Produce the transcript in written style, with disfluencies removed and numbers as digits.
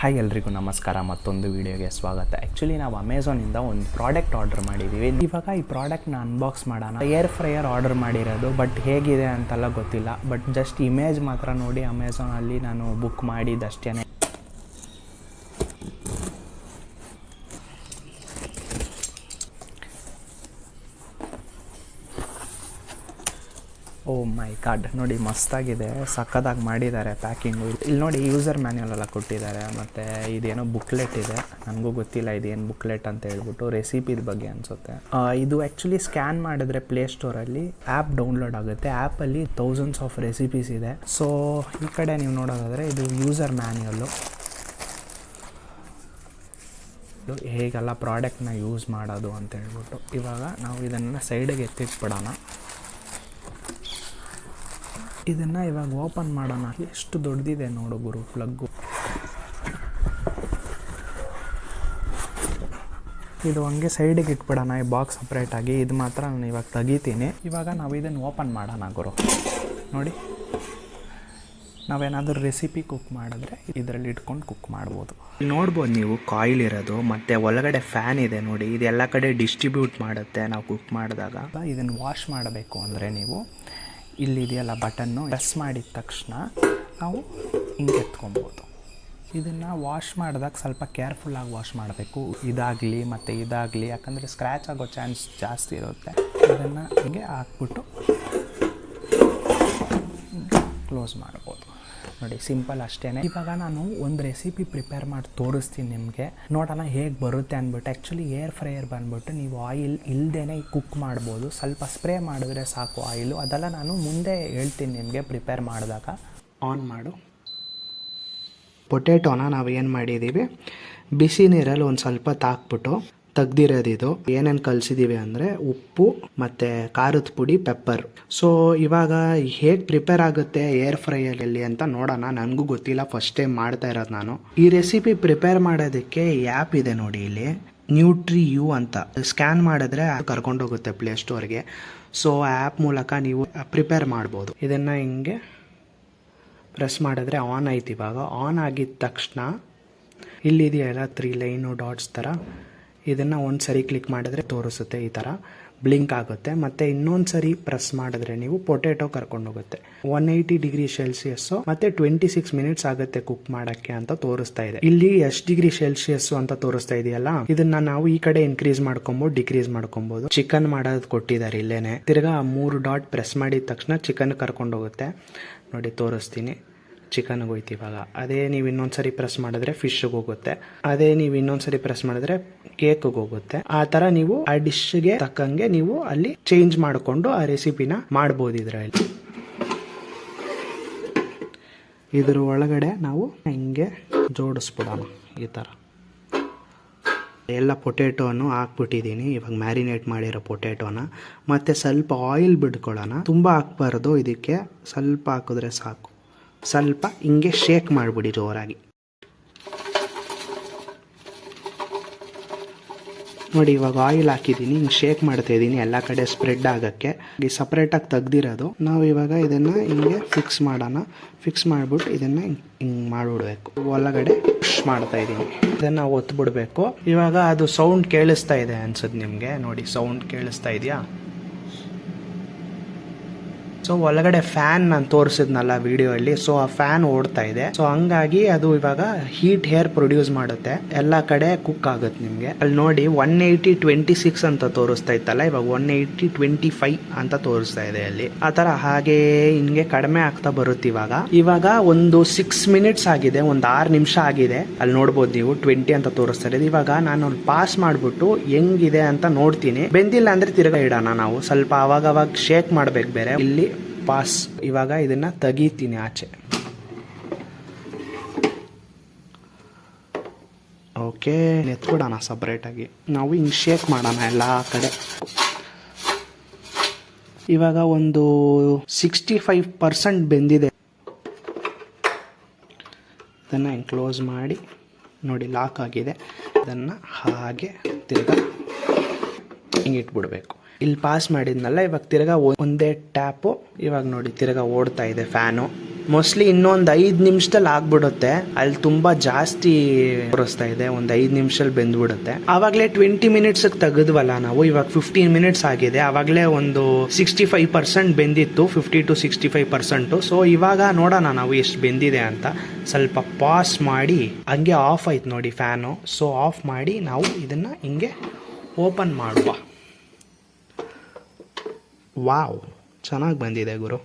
Hi ಎಲ್ರಿಗೂ ನಮಸ್ಕಾರ, ಮತ್ತೊಂದು ವೀಡಿಯೋಗೆ ಸ್ವಾಗತ. ಆ್ಯಕ್ಚುಲಿ ನಾವು ಅಮೆಝಾನಿಂದ ಒಂದು ಪ್ರಾಡಕ್ಟ್ ಆರ್ಡರ್ ಮಾಡಿದ್ದೀವಿ. ಇವಾಗ ಈ ಪ್ರಾಡಕ್ಟ್ನ ಅನ್ಬಾಕ್ಸ್ ಮಾಡೋಣ. ಏರ್ ಫ್ರೈಯರ್ ಆರ್ಡರ್ ಮಾಡಿರೋದು, ಬಟ್ ಹೇಗಿದೆ ಅಂತೆಲ್ಲ ಗೊತ್ತಿಲ್ಲ. ಬಟ್ ಜಸ್ಟ್ ಇಮೇಜ್ ಮಾತ್ರ ನೋಡಿ ಅಮೆಝಾನಲ್ಲಿ ನಾನು ಬುಕ್ ಮಾಡಿದ್ದಷ್ಟೇ. ಓ ಮೈ ಗಾಡ್, ನೋಡಿ ಮಸ್ತಾಗಿದೆ, ಸಕ್ಕದಾಗಿ ಮಾಡಿದ್ದಾರೆ ಪ್ಯಾಕಿಂಗು. ಇಲ್ಲಿ ನೋಡಿ ಯೂಸರ್ ಮ್ಯಾನ್ಯಲ್ ಎಲ್ಲ ಕೊಟ್ಟಿದ್ದಾರೆ, ಮತ್ತು ಇದೇನೋ ಬುಕ್ಲೆಟ್ ಇದೆ, ನನಗೂ ಗೊತ್ತಿಲ್ಲ ಇದೇನು ಬುಕ್ಲೆಟ್ ಅಂತ ಹೇಳ್ಬಿಟ್ಟು. ರೆಸಿಪಿದ ಬಗ್ಗೆ ಅನಿಸುತ್ತೆ. ಇದು ಆ್ಯಕ್ಚುಲಿ ಸ್ಕ್ಯಾನ್ ಮಾಡಿದ್ರೆ ಪ್ಲೇಸ್ಟೋರಲ್ಲಿ ಆ್ಯಪ್ ಡೌನ್ಲೋಡ್ ಆಗುತ್ತೆ. ಆ್ಯಪಲ್ಲಿ ಥೌಸಂಡ್ಸ್ ಆಫ್ ರೆಸಿಪೀಸ್ ಇದೆ. ಸೊ ಈ ಕಡೆ ನೀವು ನೋಡೋದಾದರೆ ಇದು ಯೂಸರ್ ಮ್ಯಾನ್ಯಲ್ಲು, ಹೇಗೆಲ್ಲ ಪ್ರಾಡಕ್ಟ್ನ ಯೂಸ್ ಮಾಡೋದು ಅಂತ ಹೇಳ್ಬಿಟ್ಟು. ಇವಾಗ ನಾವು ಇದನ್ನು ಸೈಡಿಗೆ ಎತ್ತಿಟ್ಬಿಡೋಣ. ಇದನ್ನು ಇವಾಗ ಓಪನ್ ಮಾಡೋಣ. ಎಷ್ಟು ದೊಡ್ಡದಿದೆ ನೋಡು ಗುರು ಪ್ಲಗ್ಗು. ಇದು ಹಂಗೆ ಸೈಡಿಗೆ ಇಟ್ಬಿಡೋಣ, ಈ ಬಾಕ್ಸ್ ಸಪ್ರೇಟಾಗಿ. ಇದು ಮಾತ್ರ ನಾನು ಇವಾಗ ತೆಗಿತೀನಿ. ಇವಾಗ ನಾವು ಇದನ್ನು ಓಪನ್ ಮಾಡೋಣ ಗುರು. ನೋಡಿ, ನಾವೇನಾದರೂ ರೆಸಿಪಿ ಕುಕ್ ಮಾಡಿದ್ರೆ ಇದರಲ್ಲಿ ಇಟ್ಕೊಂಡು ಕುಕ್ ಮಾಡ್ಬೋದು. ನೋಡ್ಬೋದು ನೀವು ಕಾಯಿಲ್ ಇರೋದು, ಮತ್ತು ಒಳಗಡೆ ಫ್ಯಾನ್ ಇದೆ ನೋಡಿ. ಇದೆಲ್ಲ ಕಡೆ ಡಿಸ್ಟ್ರಿಬ್ಯೂಟ್ ಮಾಡುತ್ತೆ ನಾವು ಕುಕ್ ಮಾಡಿದಾಗ. ಇದನ್ನು ವಾಶ್ ಮಾಡಬೇಕು ಅಂದರೆ ನೀವು ಇಲ್ಲಿದೆಯಲ್ಲ ಬಟನ್ನು, ಪ್ರೆಸ್ ಮಾಡಿದ ತಕ್ಷಣ ನಾವು ಹಿಂಗೆ ಎತ್ಕೊಬೋದು. ಇದನ್ನು ವಾಶ್ ಮಾಡಿದಾಗ ಸ್ವಲ್ಪ ಕೇರ್ಫುಲ್ಲಾಗಿ ವಾಶ್ ಮಾಡಬೇಕು. ಇದಾಗಲಿ ಮತ್ತು ಇದಾಗಲಿ, ಯಾಕಂದರೆ ಸ್ಕ್ರ್ಯಾಚ್ ಆಗೋ ಚಾನ್ಸ್ ಜಾಸ್ತಿ ಇರುತ್ತೆ. ಇದನ್ನು ಹಿಂಗೆ ಹಾಕ್ಬಿಟ್ಟು ಕ್ಲೋಸ್ ಮಾಡ್ಬೋದು. ನೋಡಿ, ಸಿಂಪಲ್ ಅಷ್ಟೇ. ಇವಾಗ ನಾನು ಒಂದು ರೆಸಿಪಿ ಪ್ರಿಪೇರ್ ಮಾಡಿ ತೋರಿಸ್ತೀನಿ ನಿಮಗೆ, ನೋಡೋಣ ಹೇಗೆ ಬರುತ್ತೆ ಅಂದ್ಬಿಟ್ಟು. ಆ್ಯಕ್ಚುಲಿ ಏರ್ ಫ್ರೈಯರ್ ಬಂದ್ಬಿಟ್ಟು ನೀವು ಆಯಿಲ್ ಇಲ್ಲದೇ ಕುಕ್ ಮಾಡ್ಬೋದು. ಸ್ವಲ್ಪ ಸ್ಪ್ರೇ ಮಾಡಿದ್ರೆ ಸಾಕು ಆಯಿಲು. ಅದೆಲ್ಲ ನಾನು ಮುಂದೆ ಹೇಳ್ತೀನಿ ನಿಮಗೆ ಪ್ರಿಪೇರ್ ಮಾಡಿದಾಗ. ಆನ್ ಮಾಡು. ಪೊಟೇಟೋನ ನಾವು ಏನು ಮಾಡಿದ್ದೀವಿ, ಬಿಸಿ ನೀರಲ್ಲಿ ಒಂದು ಸ್ವಲ್ಪ ತಾಕ್ಬಿಟ್ಟು ತೆಗ್ದಿರೋದಿದು. ಏನೇನು ಕಲಿಸಿದ್ದೀವಿ ಅಂದರೆ ಉಪ್ಪು ಮತ್ತು ಖಾರದ ಪುಡಿ, ಪೆಪ್ಪರ್. ಸೊ ಇವಾಗ ಹೇಗೆ ಪ್ರಿಪೇರ್ ಆಗುತ್ತೆ ಏರ್ ಫ್ರೈಯಲ್ಲಿ ಅಂತ ನೋಡೋಣ. ನನಗೂ ಗೊತ್ತಿಲ್ಲ, ಫಸ್ಟ್ ಟೈಮ್ ಮಾಡ್ತಾ ಇರೋದು ನಾನು. ಈ ರೆಸಿಪಿ ಪ್ರಿಪೇರ್ ಮಾಡೋದಕ್ಕೆ ಆ್ಯಪ್ ಇದೆ ನೋಡಿ ಇಲ್ಲಿ, ನ್ಯೂಟ್ರಿಯೂ ಅಂತ. ಸ್ಕ್ಯಾನ್ ಮಾಡಿದ್ರೆ ಕರ್ಕೊಂಡೋಗುತ್ತೆ ಪ್ಲೇಸ್ಟೋರ್ಗೆ. ಸೊ ಆ್ಯಪ್ ಮೂಲಕ ನೀವು ಪ್ರಿಪೇರ್ ಮಾಡ್ಬೋದು. ಇದನ್ನು ಹಿಂಗೆ ಪ್ರೆಸ್ ಮಾಡಿದ್ರೆ ಆನ್ ಆಯ್ತು. ಇವಾಗ ಆನ್ ಆಗಿದ ತಕ್ಷಣ ಇಲ್ಲಿದೆಯಲ್ಲ 3 ಲೈನು ಡಾಟ್ಸ್ ಥರ, ಇದನ್ನು ಒಂದು ಸರಿ ಕ್ಲಿಕ್ ಮಾಡಿದ್ರೆ ತೋರಿಸುತ್ತೆ, ಈ ಥರ ಬ್ಲಿಂಕ್ ಆಗುತ್ತೆ. ಮತ್ತು ಇನ್ನೊಂದು ಸರಿ ಪ್ರೆಸ್ ಮಾಡಿದ್ರೆ ನೀವು ಪೊಟೇಟೊ ಕರ್ಕೊಂಡೋಗುತ್ತೆ. 180 ಡಿಗ್ರಿ ಸೆಲ್ಸಿಯಸ್ಸು ಮತ್ತು 26 ಮಿನಿಟ್ಸ್ ಆಗುತ್ತೆ ಕುಕ್ ಮಾಡೋಕ್ಕೆ ಅಂತ ತೋರಿಸ್ತಾ ಇದೆ. ಇಲ್ಲಿ ಎಷ್ಟು ಡಿಗ್ರಿ ಸೆಲ್ಸಿಯಸ್ಸು ಅಂತ ತೋರಿಸ್ತಾ ಇದೆಯಲ್ಲ, ಇದನ್ನ ನಾವು ಈ ಕಡೆ ಇನ್ಕ್ರೀಸ್ ಮಾಡ್ಕೊಬೋದು, ಡಿಕ್ರೀಸ್ ಮಾಡ್ಕೊಬೋದು. ಚಿಕನ್ ಮಾಡೋದು ಕೊಟ್ಟಿದ್ದಾರೆ ಇಲ್ಲೇನೆ. ತಿರ್ಗಾ 3 ಡಾಟ್ ಪ್ರೆಸ್ ಮಾಡಿದ ತಕ್ಷಣ ಚಿಕನ್ ಕರ್ಕೊಂಡೋಗುತ್ತೆ. ನೋಡಿ ತೋರಿಸ್ತೀನಿ, ಚಿಕನ್ಗೆ ಹೋಯ್ತು ಇವಾಗ. ಅದೇ ನೀವು ಇನ್ನೊಂದ್ಸರಿ ಪ್ರೆಸ್ ಮಾಡಿದ್ರೆ ಫಿಶ್ಗೆ ಹೋಗುತ್ತೆ. ಅದೇ ನೀವು ಇನ್ನೊಂದ್ಸರಿ ಪ್ರೆಸ್ ಮಾಡಿದ್ರೆ ಕೇಕ್ಗೆ ಹೋಗುತ್ತೆ. ಆ ಥರ ನೀವು ಆ ಡಿಶ್ಗೆ ತಕ್ಕಂಗೆ ನೀವು ಅಲ್ಲಿ ಚೇಂಜ್ ಮಾಡಿಕೊಂಡು ಆ ರೆಸಿಪಿನ ಮಾಡ್ಬೋದು. ಇದರಲ್ಲಿ ಇದ್ರ ಒಳಗಡೆ ನಾವು ಹಿಂಗೆ ಜೋಡಿಸ್ಬಿಡೋಣ ಈ ಥರ. ಎಲ್ಲ ಪೊಟೇಟೋನು ಹಾಕ್ಬಿಟ್ಟಿದ್ದೀನಿ ಇವಾಗ, ಮ್ಯಾರಿನೇಟ್ ಮಾಡಿರೋ ಪೊಟೇಟೋನ. ಮತ್ತು ಸ್ವಲ್ಪ ಆಯಿಲ್ ಬಿಡ್ಕೊಳ್ಳೋಣ, ತುಂಬ ಹಾಕ್ಬಾರ್ದು ಇದಕ್ಕೆ, ಸ್ವಲ್ಪ ಹಾಕಿದ್ರೆ ಸಾಕು. ಸ್ವಲ್ಪ ಹಿಂಗೆ ಶೇಕ್ ಮಾಡಿಬಿಡಿ ಜೋರಾಗಿ. ನೋಡಿ ಇವಾಗ ಆಯಿಲ್ ಹಾಕಿದ್ದೀನಿ, ಹಿಂಗೆ ಶೇಕ್ ಮಾಡ್ತಾ ಇದ್ದೀನಿ ಎಲ್ಲ ಕಡೆ ಸ್ಪ್ರೆಡ್ ಆಗೋಕ್ಕೆ. ಈ ಸಪ್ರೇಟಾಗಿ ತೆಗ್ದಿರೋದು ನಾವು ಇವಾಗ ಇದನ್ನು ಹಿಂಗೆ ಫಿಕ್ಸ್ ಮಾಡೋಣ. ಫಿಕ್ಸ್ ಮಾಡಿಬಿಟ್ಟು ಇದನ್ನು ಹಿಂಗೆ ಮಾಡಿಬಿಡ್ಬೇಕು. ಒಳಗಡೆ ಪುಷ್ ಮಾಡ್ತಾ ಇದ್ದೀನಿ, ಇದನ್ನು ಒತ್ಬಿಡ್ಬೇಕು. ಇವಾಗ ಅದು ಸೌಂಡ್ ಕೇಳಿಸ್ತಾ ಇದೆ ಅನ್ಸುತ್ತೆ ನಿಮಗೆ. ನೋಡಿ ಸೌಂಡ್ ಕೇಳಿಸ್ತಾ ಇದೆಯಾ? ಸೊ ಒಳಗಡೆ ಫ್ಯಾನ್ ನಾನು ತೋರಿಸಿದ್ನಲ್ಲ ವಿಡಿಯೋ ಅಲ್ಲಿ, ಸೊ ಆ ಫ್ಯಾನ್ ಓಡ್ತಾ ಇದೆ. ಸೊ ಹಂಗಾಗಿ ಅದು ಇವಾಗ ಹೀಟ್ ಹೇರ್ ಪ್ರೊಡ್ಯೂಸ್ ಮಾಡುತ್ತೆ, ಎಲ್ಲ ಕಡೆ ಕುಕ್ ಆಗುತ್ತೆ ನಿಮಗೆ. ಅಲ್ಲಿ ನೋಡಿ 180-26 ಅಂತ ತೋರಿಸ್ತಾ ಇತ್ತಲ್ಲ, ಇವಾಗ 180-25 ಅಂತ ತೋರಿಸ್ತಾ ಇದೆ ಅಲ್ಲಿ. ಆ ತರ ಹಾಗೆ ಹಿಂಗೆ ಕಡಿಮೆ ಆಗ್ತಾ ಬರುತ್ತೆ. ಇವಾಗ ಒಂದು 6 ಮಿನಿಟ್ಸ್ ಆಗಿದೆ, ಒಂದು 6 ನಿಮಿಷ ಆಗಿದೆ. ಅಲ್ಲಿ ನೋಡ್ಬೋದು ನೀವು 20 ಅಂತ ತೋರಿಸ್ತಾ ಇದೆ. ಇವಾಗ ನಾನು ಪಾಸ್ ಮಾಡ್ಬಿಟ್ಟು ಹೆಂಗಿದೆ ಅಂತ ನೋಡ್ತೀನಿ. ಬೆಂದಿಲ್ಲ ಅಂದ್ರೆ ತಿರ್ಗಾ ಇಡೋಣ ನಾವು. ಸ್ವಲ್ಪ ಅವಾಗ ಶೇಕ್ ಮಾಡ್ಬೇಕು ಬೇರೆ. ಇಲ್ಲಿ ಪಾಸ್. ಇವಾಗ ಇದನ್ನ ತೆಗಿತೀನಿ ಆಚೆ. ಓಕೆ, ಎತ್ಬಿಡೋಣ ಸಪ್ರೇಟಾಗಿ. ನಾವು ಹಿಂಗೆ ಶೇಕ್ ಮಾಡೋಣ ಎಲ್ಲ ಕಡೆ. ಇವಾಗ ಒಂದು 65% ಬೆಂದಿದೆ. ಇದನ್ನು ಹಿಂಗೆ ಕ್ಲೋಸ್ ಮಾಡಿ ನೋಡಿ, ಲಾಕ್ ಆಗಿದೆ. ಇದನ್ನು ಹಾಗೆ ತಿರ್ಗಾ ಹಿಂಗೆ ಇಟ್ಬಿಡ್ಬೇಕು. ಇಲ್ಲಿ ಪಾಸ್ ಮಾಡಿದ್ನಲ್ಲ, ಇವಾಗ ತಿರ್ಗಾ ಒಂದೇ ಟ್ಯಾಪು. ಇವಾಗ ನೋಡಿ ತಿರ್ಗಾ ಓಡ್ತಾ ಇದೆ ಫ್ಯಾನು. ಮೋಸ್ಟ್ಲಿ ಇನ್ನೊಂದು 5 ನಿಮಿಷದಲ್ಲಿ ಆಗ್ಬಿಡುತ್ತೆ. ಅಲ್ಲಿ ತುಂಬಾ ಜಾಸ್ತಿ ತೋರಿಸ್ತಾ ಇದೆ, ಒಂದು 5 ನಿಮಿಷದಲ್ಲಿ ಬೆಂದ್ಬಿಡುತ್ತೆ. ಆವಾಗಲೇ 20 ಮಿನಿಟ್ಸ್ಗೆ ತೆಗೆದ್ವಲ್ಲ ನಾವು, ಇವಾಗ 15 ಮಿನಿಟ್ಸ್ ಆಗಿದೆ. ಆವಾಗಲೇ ಒಂದು 65% ಬೆಂದಿತ್ತು, 50 to 65%. ಸೊ ಇವಾಗ ನೋಡೋಣ ನಾವು ಎಷ್ಟು ಬೆಂದಿದೆ ಅಂತ. ಸ್ವಲ್ಪ ಪಾಸ್ ಮಾಡಿ, ಹಂಗೆ ಆಫ್ ಆಯ್ತು ನೋಡಿ ಫ್ಯಾನು. ಸೊ ಆಫ್ ಮಾಡಿ ನಾವು ಇದನ್ನು ಹಿಂಗೆ ಓಪನ್ ಮಾಡುವ. ವಾವ್, ಚೆನ್ನಾಗಿ ಬಂದಿದೆ ಗುರು.